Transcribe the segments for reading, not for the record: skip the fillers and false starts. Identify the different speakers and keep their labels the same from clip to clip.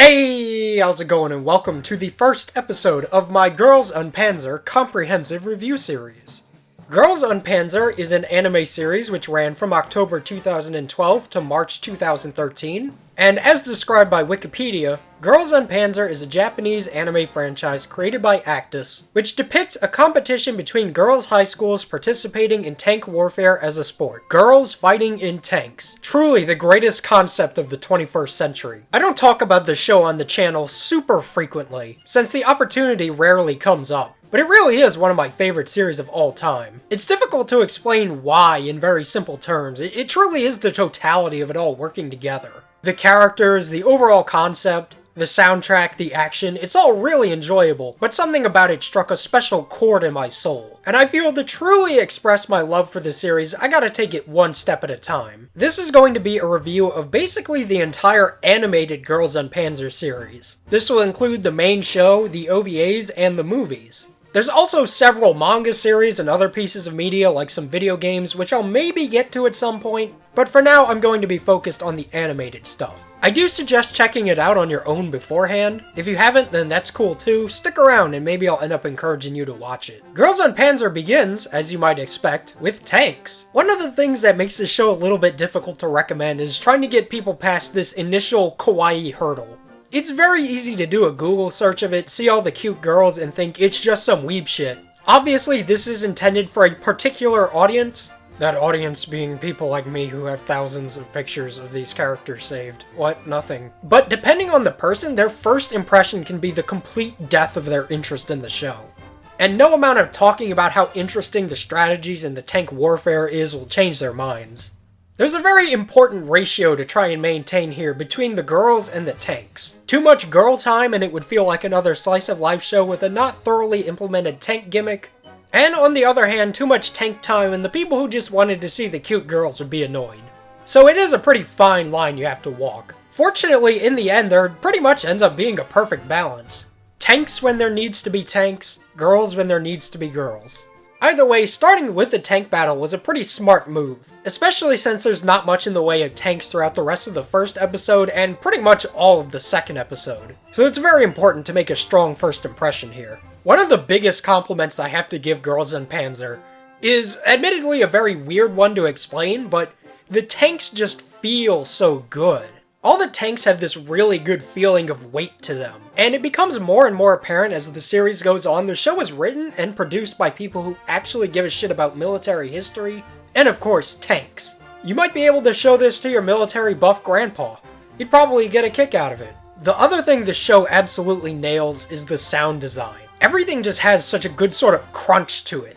Speaker 1: Hey, how's it going, and welcome to the first episode of my und Panzer comprehensive review series. und Panzer is an anime series which ran from October 2012 to March 2013, and as described by Wikipedia, und Panzer is a Japanese anime franchise created by Actus, which depicts a competition between girls' high schools participating in tank warfare as a sport. Girls fighting in tanks. Truly the greatest concept of the 21st century. I don't talk about the show on the channel super frequently, since the opportunity rarely comes up. But it really is one of my favorite series of all time. It's difficult to explain why in very simple terms. It truly is the totality of it all working together. The characters, the overall concept, the soundtrack, the action, it's all really enjoyable, but something about it struck a special chord in my soul. And I feel to truly express my love for the series, I gotta take it one step at a time. This is going to be a review of basically the entire animated und Panzer series. This will include the main show, the OVAs, and the movies. There's also several manga series and other pieces of media like some video games, which I'll maybe get to at some point, but for now I'm going to be focused on the animated stuff. I do suggest checking it out on your own beforehand. If you haven't, then that's cool too. Stick around and maybe I'll end up encouraging you to watch it. und Panzer begins, as you might expect, with tanks. One of the things that makes this show a little bit difficult to recommend is trying to get people past this initial kawaii hurdle. It's very easy to do a Google search of it, see all the cute girls, and think it's just some weeb shit. Obviously, this is intended for a particular audience. That audience being people like me who have thousands of pictures of these characters saved. What? Nothing. But depending on the person, their first impression can be the complete death of their interest in the show. And no amount of talking about how interesting the strategies in the tank warfare is will change their minds. There's a very important ratio to try and maintain here between the girls and the tanks. Too much girl time and it would feel like another slice of life show with a not thoroughly implemented tank gimmick. And on the other hand, too much tank time and the people who just wanted to see the cute girls would be annoyed. So it is a pretty fine line you have to walk. Fortunately, in the end, there pretty much ends up being a perfect balance. Tanks when there needs to be tanks, girls when there needs to be girls. Either way, starting with the tank battle was a pretty smart move, especially since there's not much in the way of tanks throughout the rest of the first episode and pretty much all of the second episode. So it's very important to make a strong first impression here. One of the biggest compliments I have to give und Panzer is admittedly a very weird one to explain, but the tanks just feel so good. All the tanks have this really good feeling of weight to them, and it becomes more and more apparent as the series goes on. The show is written and produced by people who actually give a shit about military history, and of course, tanks. You might be able to show this to your military buff grandpa. He'd probably get a kick out of it. The other thing the show absolutely nails is the sound design. Everything just has such a good sort of crunch to it.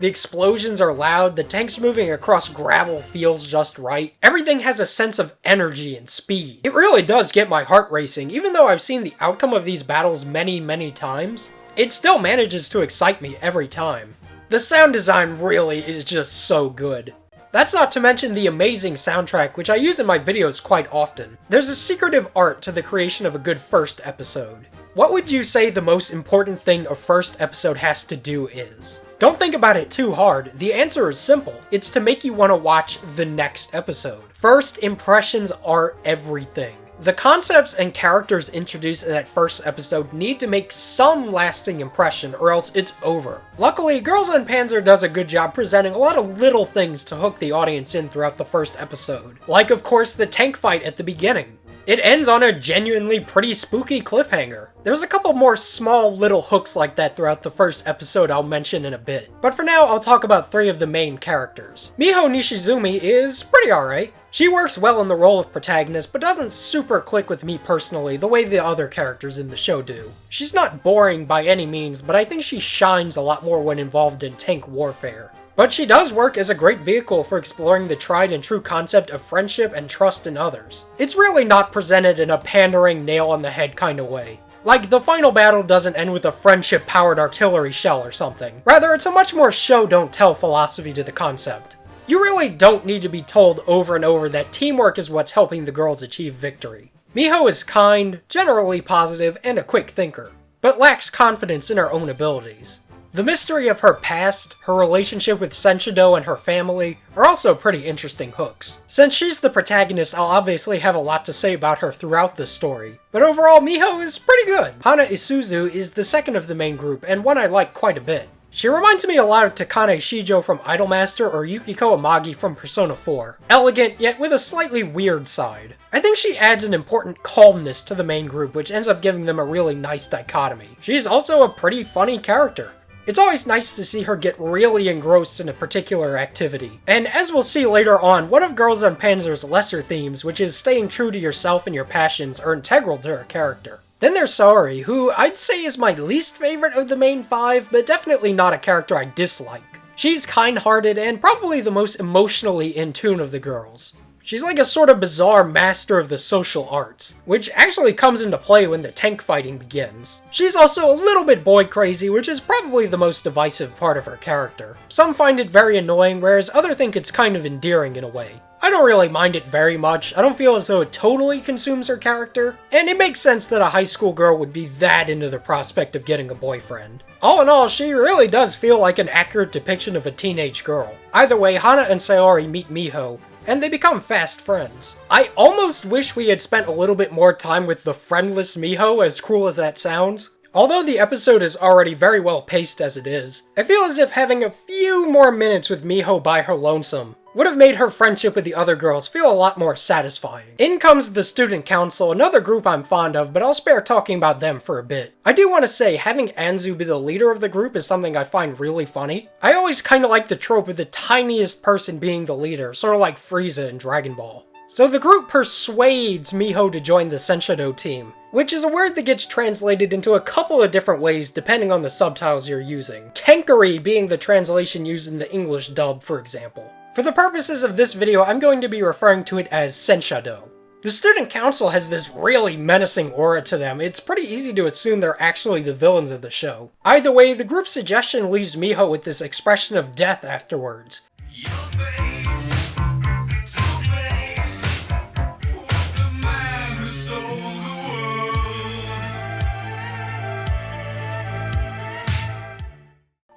Speaker 1: The explosions are loud, the tanks moving across gravel feels just right. Everything has a sense of energy and speed. It really does get my heart racing. Even though I've seen the outcome of these battles many times, it still manages to excite me every time. The sound design really is just so good. That's not to mention the amazing soundtrack, which I use in my videos quite often. There's a secretive art to the creation of a good first episode. What would you say the most important thing a first episode has to do is? Don't think about it too hard. The answer is simple. It's to make you want to watch the next episode. First impressions are everything. The concepts and characters introduced in that first episode need to make some lasting impression or else it's over. Luckily, und Panzer does a good job presenting a lot of little things to hook the audience in throughout the first episode. Like, of course, the tank fight at the beginning. It ends on a genuinely pretty spooky cliffhanger. There's a couple more small little hooks like that throughout the first episode I'll mention in a bit. But for now, I'll talk about three of the main characters. Miho Nishizumi is pretty alright. She works well in the role of protagonist, but doesn't super click with me personally the way the other characters in the show do. She's not boring by any means, but I think she shines a lot more when involved in tank warfare. But she does work as a great vehicle for exploring the tried and true concept of friendship and trust in others. It's really not presented in a pandering, nail-on-the-head kind of way. Like, the final battle doesn't end with a friendship-powered artillery shell or something. Rather, it's a much more show-don't-tell philosophy to the concept. You really don't need to be told over and over that teamwork is what's helping the girls achieve victory. Miho is kind, generally positive, and a quick thinker, but lacks confidence in her own abilities. The mystery of her past, her relationship with Sensha-do and her family are also pretty interesting hooks. Since she's the protagonist, I'll obviously have a lot to say about her throughout the story, but overall Miho is pretty good. Hana Isuzu is the second of the main group, and one I like quite a bit. She reminds me a lot of Takane Shijo from Idolmaster or Yukiko Amagi from Persona 4. Elegant, yet with a slightly weird side. I think she adds an important calmness to the main group, which ends up giving them a really nice dichotomy. She's also a pretty funny character. It's always nice to see her get really engrossed in a particular activity. And as we'll see later on, one of Girls und Panzer's lesser themes, which is staying true to yourself and your passions, are integral to her character. Then there's Saori, who I'd say is my least favorite of the main five, but definitely not a character I dislike. She's kind-hearted and probably the most emotionally in tune of the girls. She's like a sort of bizarre master of the social arts, which actually comes into play when the tank fighting begins. She's also a little bit boy crazy, which is probably the most divisive part of her character. Some find it very annoying, whereas others think it's kind of endearing in a way. I don't really mind it very much. I don't feel as though it totally consumes her character, and it makes sense that a high school girl would be that into the prospect of getting a boyfriend. All in all, she really does feel like an accurate depiction of a teenage girl. Either way, Hana and Saori meet Miho, and they become fast friends. I almost wish we had spent a little bit more time with the friendless Miho, as cruel as that sounds. Although the episode is already very well paced as it is, I feel as if having a few more minutes with Miho by her lonesome would have made her friendship with the other girls feel a lot more satisfying. In comes the Student Council, another group I'm fond of, but I'll spare talking about them for a bit. I do want to say, having Anzu be the leader of the group is something I find really funny. I always kind of like the trope of the tiniest person being the leader, sort of like Frieza in Dragon Ball. So the group persuades Miho to join the Sensha-do team, which is a word that gets translated into a couple of different ways depending on the subtitles you're using. Tankery being the translation used in the English dub, for example. For the purposes of this video, I'm going to be referring to it as Sensha-do. The Student Council has this really menacing aura to them. It's pretty easy to assume they're actually the villains of the show. Either way, the group's suggestion leaves Miho with this expression of death afterwards.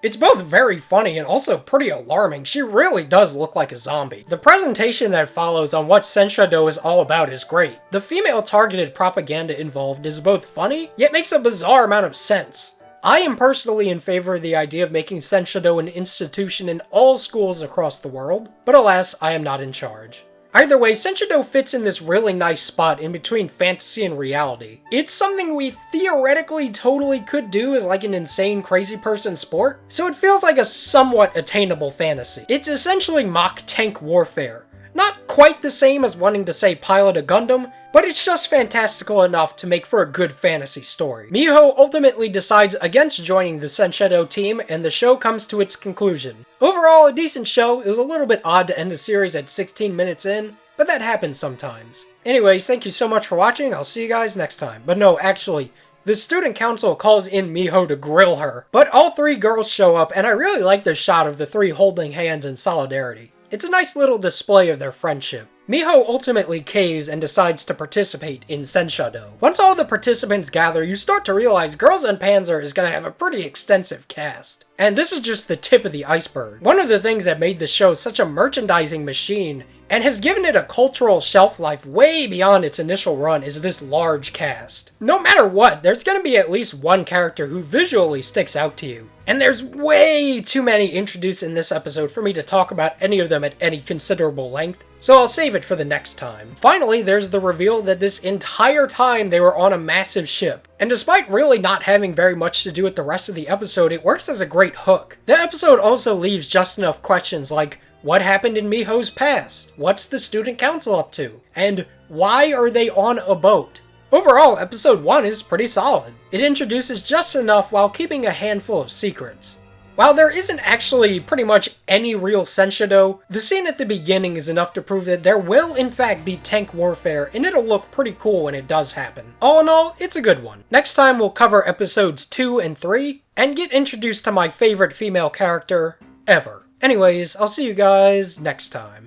Speaker 1: It's both very funny and also pretty alarming. She really does look like a zombie. The presentation that follows on what Sensha-do is all about is great. The female-targeted propaganda involved is both funny, yet makes a bizarre amount of sense. I am personally in favor of the idea of making Sensha-do an institution in all schools across the world, but alas, I am not in charge. Either way, Sensha-do fits in this really nice spot in between fantasy and reality. It's something we theoretically totally could do as like an insane crazy person sport, so it feels like a somewhat attainable fantasy. It's essentially mock tank warfare. Not quite the same as wanting to say pilot a Gundam, but it's just fantastical enough to make for a good fantasy story. Miho ultimately decides against joining the Sensha-do team, and the show comes to its conclusion. Overall, a decent show. It was a little bit odd to end the series at 16 minutes in, but that happens sometimes. Anyways, thank you so much for watching. I'll see you guys next time. But no, actually, the Student Council calls in Miho to grill her, but all three girls show up, and I really like this shot of the three holding hands in solidarity. It's a nice little display of their friendship. Miho ultimately caves and decides to participate in Sensha-do. Once all the participants gather, you start to realize Girls und Panzer is going to have a pretty extensive cast. And this is just the tip of the iceberg. One of the things that made the show such a merchandising machine and has given it a cultural shelf life way beyond its initial run is this large cast. No matter what, there's going to be at least one character who visually sticks out to you. And there's way too many introduced in this episode for me to talk about any of them at any considerable length, so I'll save it for the next time. Finally, there's the reveal that this entire time they were on a massive ship. And despite really not having very much to do with the rest of the episode, it works as a great hook. The episode also leaves just enough questions like, what happened in Miho's past? What's the Student Council up to? And why are they on a boat? Overall, episode 1 is pretty solid. It introduces just enough while keeping a handful of secrets. While there isn't actually pretty much any real Sensha-do, the scene at the beginning is enough to prove that there will in fact be tank warfare, and it'll look pretty cool when it does happen. All in all, it's a good one. Next time we'll cover episodes 2 and 3, and get introduced to my favorite female character ever. Anyways, I'll see you guys next time.